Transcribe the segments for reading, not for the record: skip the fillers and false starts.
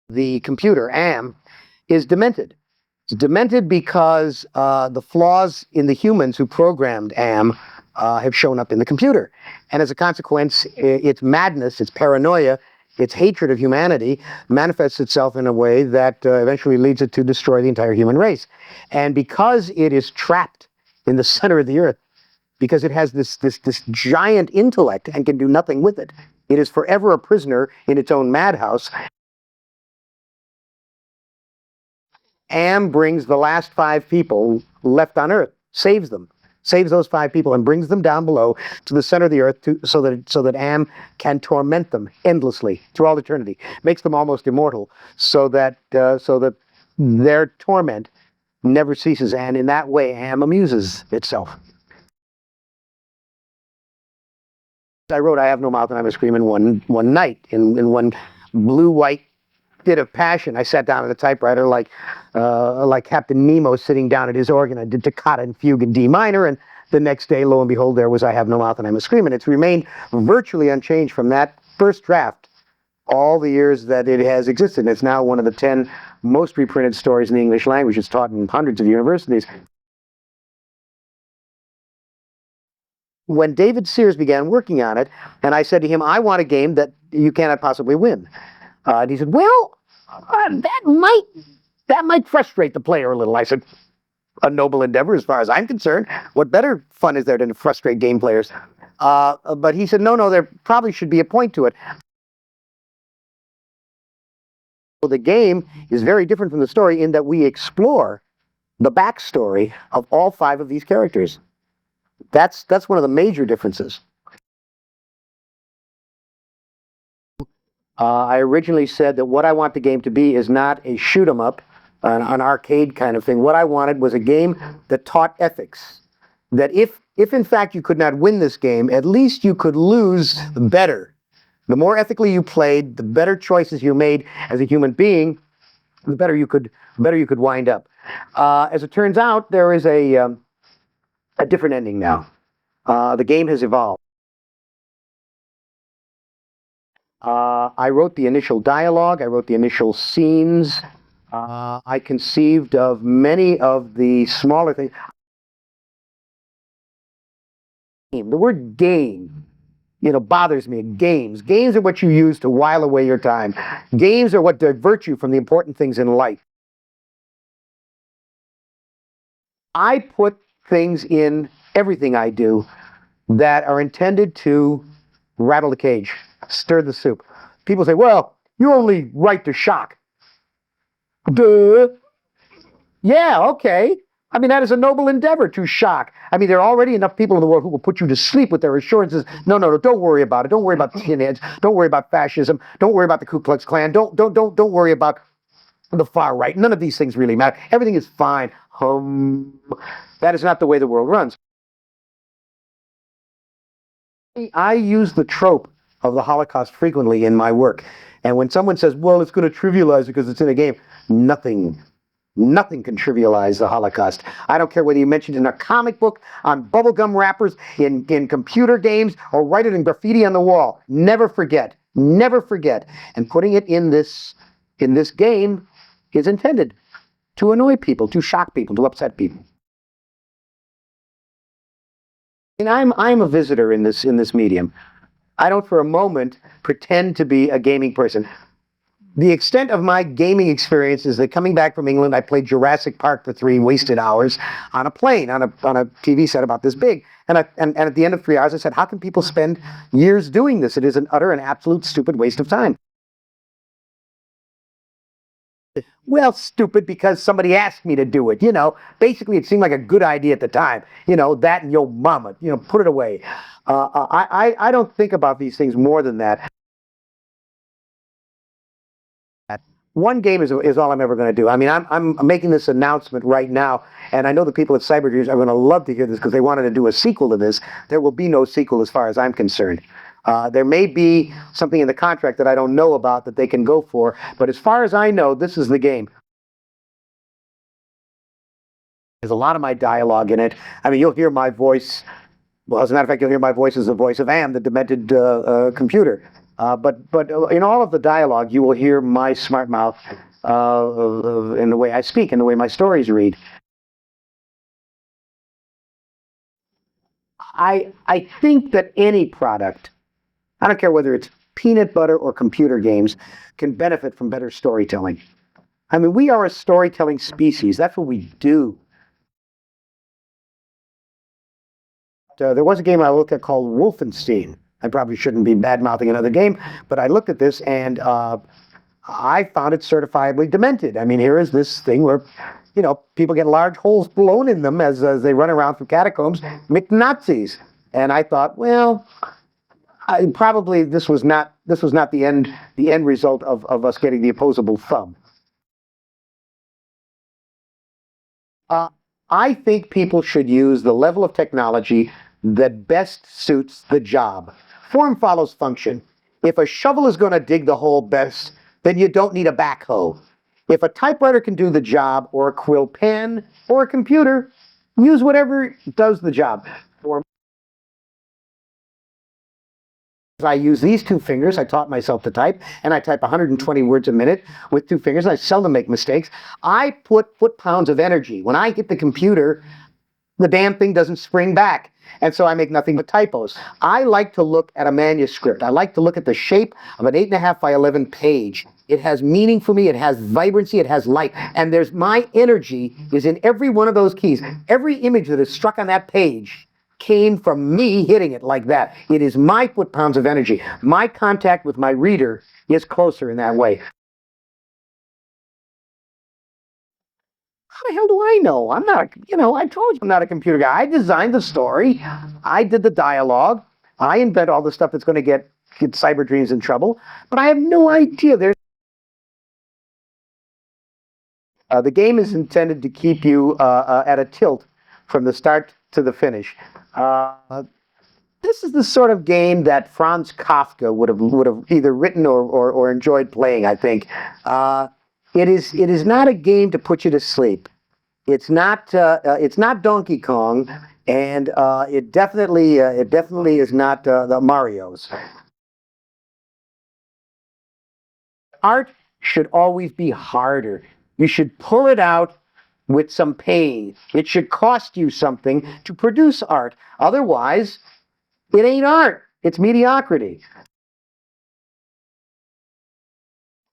The computer, AM, is demented. It's demented because the flaws in the humans who programmed AM have shown up in the computer. And as a consequence, its madness, its paranoia, its hatred of humanity manifests itself in a way that eventually leads it to destroy the entire human race. And because it is trapped in the center of the earth, because it has this giant intellect and can do nothing with it, it is forever a prisoner in its own madhouse. Am brings the last 5 people left on Earth, saves them, saves those 5 people, and brings them down below to the center of the Earth, so that Am can torment them endlessly through all eternity, makes them almost immortal, so that their torment never ceases, and in that way, Am amuses itself. I wrote "I Have No Mouth and I'm a Scream" in one night, in one blue-white fit of passion. I sat down at a typewriter like Captain Nemo sitting down at his organ. I did toccata and fugue in D minor, and the next day, lo and behold, there was "I Have No Mouth and I'm a Scream," and it's remained virtually unchanged from that first draft all the years that it has existed. And it's now one of the 10 most reprinted stories in the English language. It's taught in hundreds of universities. When David Sears began working on it, and I said to him, "I want a game that you cannot possibly win." And he said, "Well, that might frustrate the player a little." I said, "A noble endeavor as far as I'm concerned. What better fun is there than to frustrate game players?" But he said, no, there probably should be a point to it. So the game is very different from the story in that we explore the backstory of all 5 of these characters. That's one of the major differences. I originally said that what I want the game to be is not a shoot 'em up, an arcade kind of thing. What I wanted was a game that taught ethics. That if in fact you could not win this game, at least you could lose better. The more ethically you played, the better choices you made as a human being, the better you could wind up. As it turns out, there is a different ending now. The game has evolved. I wrote the initial dialogue. I wrote the initial scenes. I conceived of many of the smaller things. The word game, bothers me. Games are what you use to while away your time. Games are what divert you from the important things in life. I put things in everything I do that are intended to rattle the cage, stir the soup. People say, "Well, you only write to shock." Duh. Yeah, okay. I mean, that is a noble endeavor, to shock. I mean, there are already enough people in the world who will put you to sleep with their assurances. No, don't worry about it. Don't worry about skinheads. Don't worry about fascism. Don't worry about the Ku Klux Klan. Don't worry about the far right. None of these things really matter. Everything is fine. That is not the way the world runs. I use the trope of the Holocaust frequently in my work. And when someone says, "Well, it's going to trivialize it because it's in a game," nothing can trivialize the Holocaust. I don't care whether you mention it in a comic book, on bubblegum wrappers, in computer games, or write it in graffiti on the wall. Never forget. Never forget. And putting it in this game is intended to annoy people, to shock people, to upset people. And I'm a visitor in this medium. I don't for a moment pretend to be a gaming person. The extent of my gaming experience is that coming back from England, I played Jurassic Park for 3 wasted hours on a plane, on a TV set about this big. And at the end of 3 hours, I said, "How can people spend years doing this? It is an utter and absolute stupid waste of time." Well, stupid because somebody asked me to do it. Basically, it seemed like a good idea at the time. That and yo mama, put it away. I don't think about these things more than that. One game is all I'm ever going to do. I mean, I'm making this announcement right now, and I know the people at Cyberdreams are going to love to hear this because they wanted to do a sequel to this. There will be no sequel as far as I'm concerned. There may be something in the contract that I don't know about that they can go for, but as far as I know, this is the game. There's a lot of my dialogue in it. I mean, you'll hear my voice. Well, as a matter of fact, you'll hear my voice as the voice of Am, the demented computer. But in all of the dialogue, you will hear my smart mouth in the way I speak, in the way my stories read. I think that any product, I don't care whether it's peanut butter or computer games, can benefit from better storytelling. I mean, we are a storytelling species. That's what we do. There was a game I looked at called Wolfenstein. I probably shouldn't be bad mouthing another game, but I looked at this and I found it certifiably demented. I mean, here is this thing where, people get large holes blown in them as they run around through catacombs, McNazis. And I thought, well, probably this was not the end result of us getting the opposable thumb. Uh, I think people should use the level of technology that best suits the job. Form follows function. If a shovel is going to dig the hole best, then you don't need a backhoe. If a typewriter can do the job, or a quill pen, or a computer, use whatever does the job. For I use these two fingers. I taught myself to type, and I type 120 words a minute with two fingers. And I seldom make mistakes. I put foot-pounds of energy. When I hit the computer, the damn thing doesn't spring back. And so I make nothing but typos. I like to look at a manuscript. I like to look at the shape of an 8.5 by 11 page. It has meaning for me. It has vibrancy. It has light. And my energy is in every one of those keys. Every image that is struck on that page came from me hitting it like that. It is my foot-pounds of energy. My contact with my reader is closer in that way. How the hell do I know? I'm not, I told you I'm not a computer guy. I designed the story. I did the dialogue. I invent all the stuff that's going to get Cyber Dreams in trouble. But I have no idea. The game is intended to keep you at a tilt from the start to the finish. This is the sort of game that Franz Kafka would have either written or enjoyed playing, I think. It is not a game to put you to sleep. It's not Donkey Kong, and it definitely is not the Mario's. Art should always be harder. You should pull it out with some pain. It should cost you something to produce art. Otherwise, it ain't art. It's mediocrity.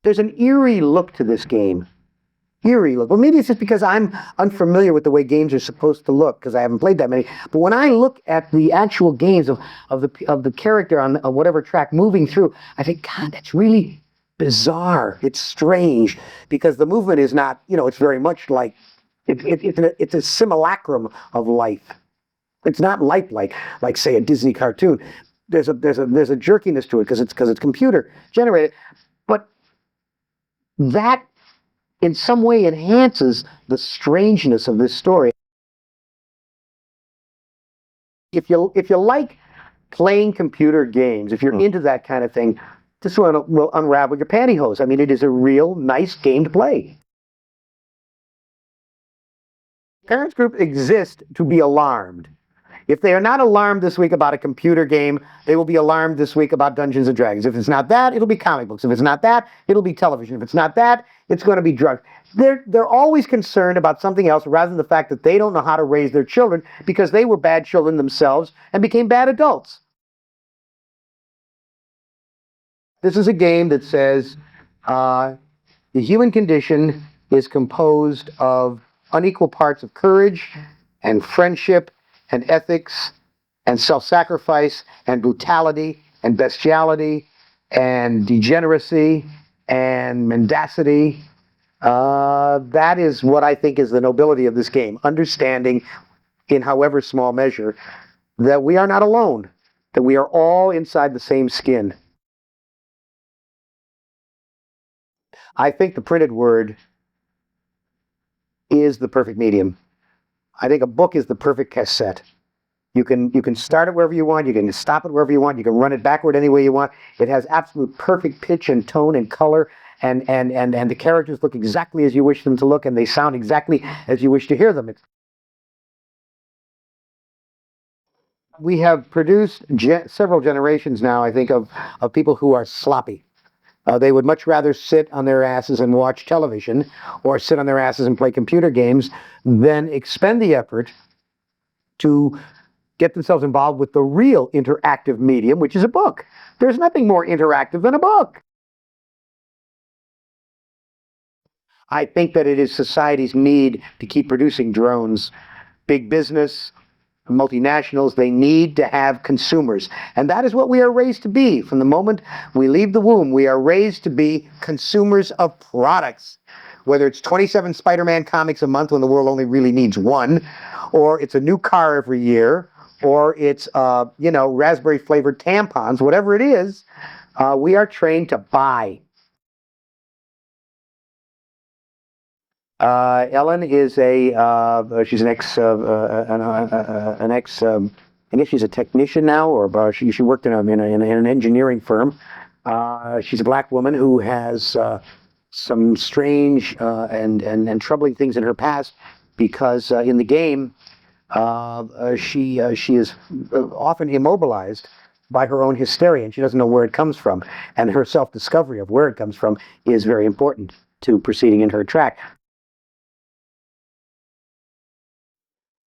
There's an eerie look to this game. Eerie look. Well, maybe it's just because I'm unfamiliar with the way games are supposed to look because I haven't played that many. But when I look at the actual games of the character on whatever track moving through, I think, God, that's really bizarre. It's strange because the movement is not. It's very much like it's a simulacrum of life. It's not lifelike, like say a Disney cartoon. There's a jerkiness to it because it's computer generated, but that in some way enhances the strangeness of this story. If you like playing computer games, if you're into that kind of thing, this one will unravel your pantyhose. I mean, it is a real nice game to play. Parents group exists to be alarmed. If they are not alarmed this week about a computer game, they will be alarmed this week about Dungeons and Dragons. If it's not that, it'll be comic books. If it's not that, it'll be television. If it's not that, it's going to be drugs. They're always concerned about something else rather than the fact that they don't know how to raise their children because they were bad children themselves and became bad adults. This is a game that says the human condition is composed of unequal parts of courage and friendship and ethics and self-sacrifice and brutality and bestiality and degeneracy and mendacity. That is what I think is the nobility of this game. Understanding, in however small measure, that we are not alone, that we are all inside the same skin. I think the printed word is the perfect medium. I think a book is the perfect cassette. You can start it wherever you want. You can stop it wherever you want. You can run it backward any way you want. It has absolute perfect pitch and tone and color, and the characters look exactly as you wish them to look, and they sound exactly as you wish to hear them. We have produced several generations now, I think, of people who are sloppy. They would much rather sit on their asses and watch television or sit on their asses and play computer games than expend the effort to get themselves involved with the real interactive medium, which is a book. There's nothing more interactive than a book. I think that it is society's need to keep producing drones. Big business, multinationals, they need to have consumers. And that is what we are raised to be. From the moment we leave the womb, we are raised to be consumers of products. Whether it's 27 Spider-Man comics a month when the world only really needs one, or it's a new car every year, or it's, raspberry flavored tampons, whatever it is, we are trained to buy. Ellen is she's an ex, I guess she's a technician now, or she worked in an engineering firm. She's a black woman who has some strange and troubling things in her past because in the game she is often immobilized by her own hysteria, and she doesn't know where it comes from. And her self-discovery of where it comes from is very important to proceeding in her track.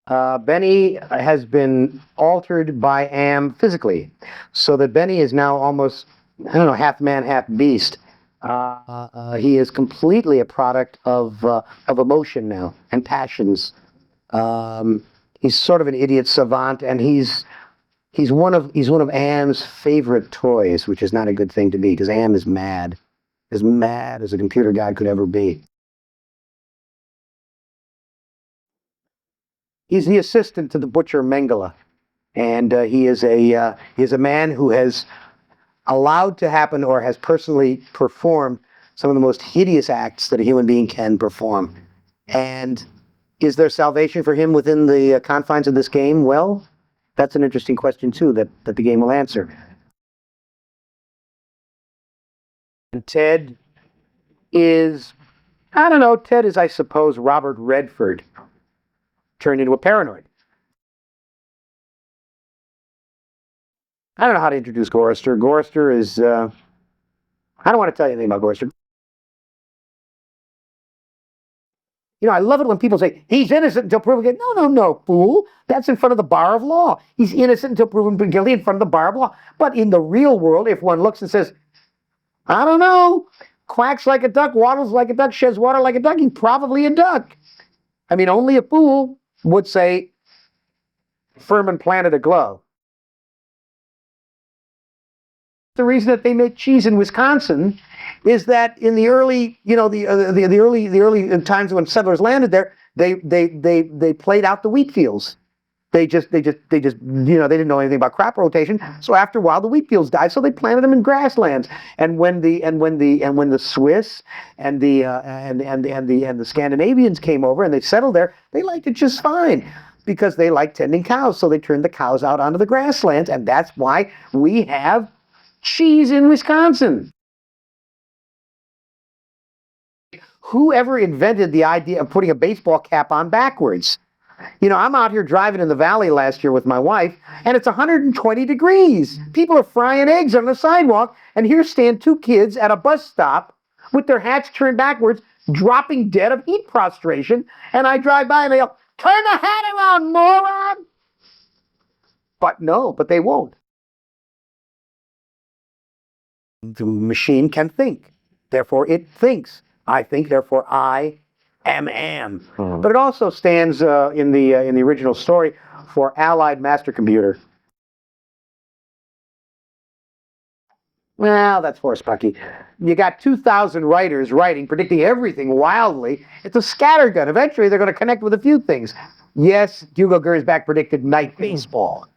Benny has been altered by Am physically, so that Benny is now almost, I don't know, half man, half beast. He is completely a product of emotion now and passions. He's sort of an idiot savant, and he's one of Am's favorite toys, which is not a good thing to be because Am is mad, as mad as a computer guy could ever be. He's the assistant to the butcher Mengele, and he is a man who has allowed to happen or has personally performed some of the most hideous acts that a human being can perform. And is there salvation for him within the confines of this game? Well, that's an interesting question too that the game will answer. And Ted is, I don't know, Ted is, I suppose, Robert Redford turned into a paranoid. I don't know how to introduce Gorrister. Gorrister is, I don't want to tell you anything about Gorrister. I love it when people say, he's innocent until proven guilty. No, no, no, fool. That's in front of the bar of law. He's innocent until proven guilty in front of the bar of law. But in the real world, if one looks and says, I don't know, quacks like a duck, waddles like a duck, sheds water like a duck, he's probably a duck. I mean, only a fool would say, Furman planted a glove. The reason that they make cheese in Wisconsin is that in the early, the early times when settlers landed there, they played out the wheat fields. They didn't know anything about crop rotation. So after a while, the wheat fields died. So they planted them in grasslands. And when the Swiss and the Scandinavians came over and they settled there, they liked it just fine because they liked tending cows. So they turned the cows out onto the grasslands, and that's why we have cheese in Wisconsin. Whoever invented the idea of putting a baseball cap on backwards? I'm out here driving in the valley last year with my wife, and it's 120 degrees. People are frying eggs on the sidewalk, and here stand two kids at a bus stop with their hats turned backwards, dropping dead of heat prostration, and I drive by and they go, turn the hat around, moron! But they won't. The machine can think. Therefore, it thinks. I think, therefore, I am. But it also stands in the original story for Allied Master Computer. Well, that's horsepucky. You got 2,000 writers writing, predicting everything wildly. It's a scattergun. Eventually, they're going to connect with a few things. Yes, Hugo Gernsback predicted night baseball.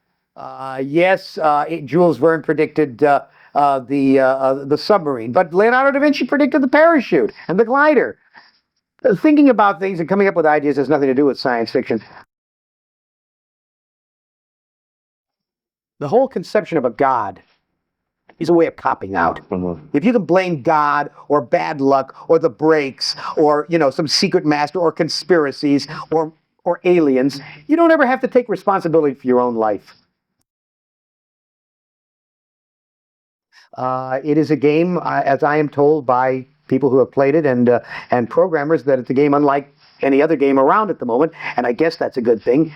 Yes, Jules Verne predicted the submarine. But Leonardo da Vinci predicted the parachute and the glider. Thinking about things and coming up with ideas has nothing to do with science fiction. The whole conception of a god is a way of copping out. If you can blame God or bad luck or the breaks or some secret master or conspiracies or aliens, you don't ever have to take responsibility for your own life. It is a game, as I am told by people who have played it and programmers, that it's a game unlike any other game around at the moment, and I guess that's a good thing.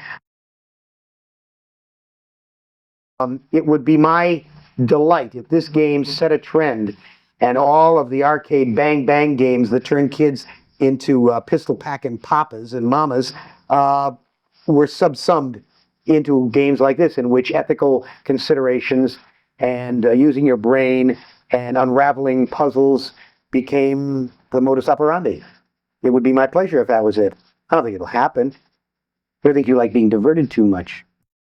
It would be my delight if this game set a trend and all of the arcade bang bang games that turn kids into pistol packing papas and mamas were subsumed into games like this, in which ethical considerations and using your brain and unraveling puzzles became the modus operandi. It would be my pleasure if that was it. I don't think it'll happen. I think you like being diverted too much.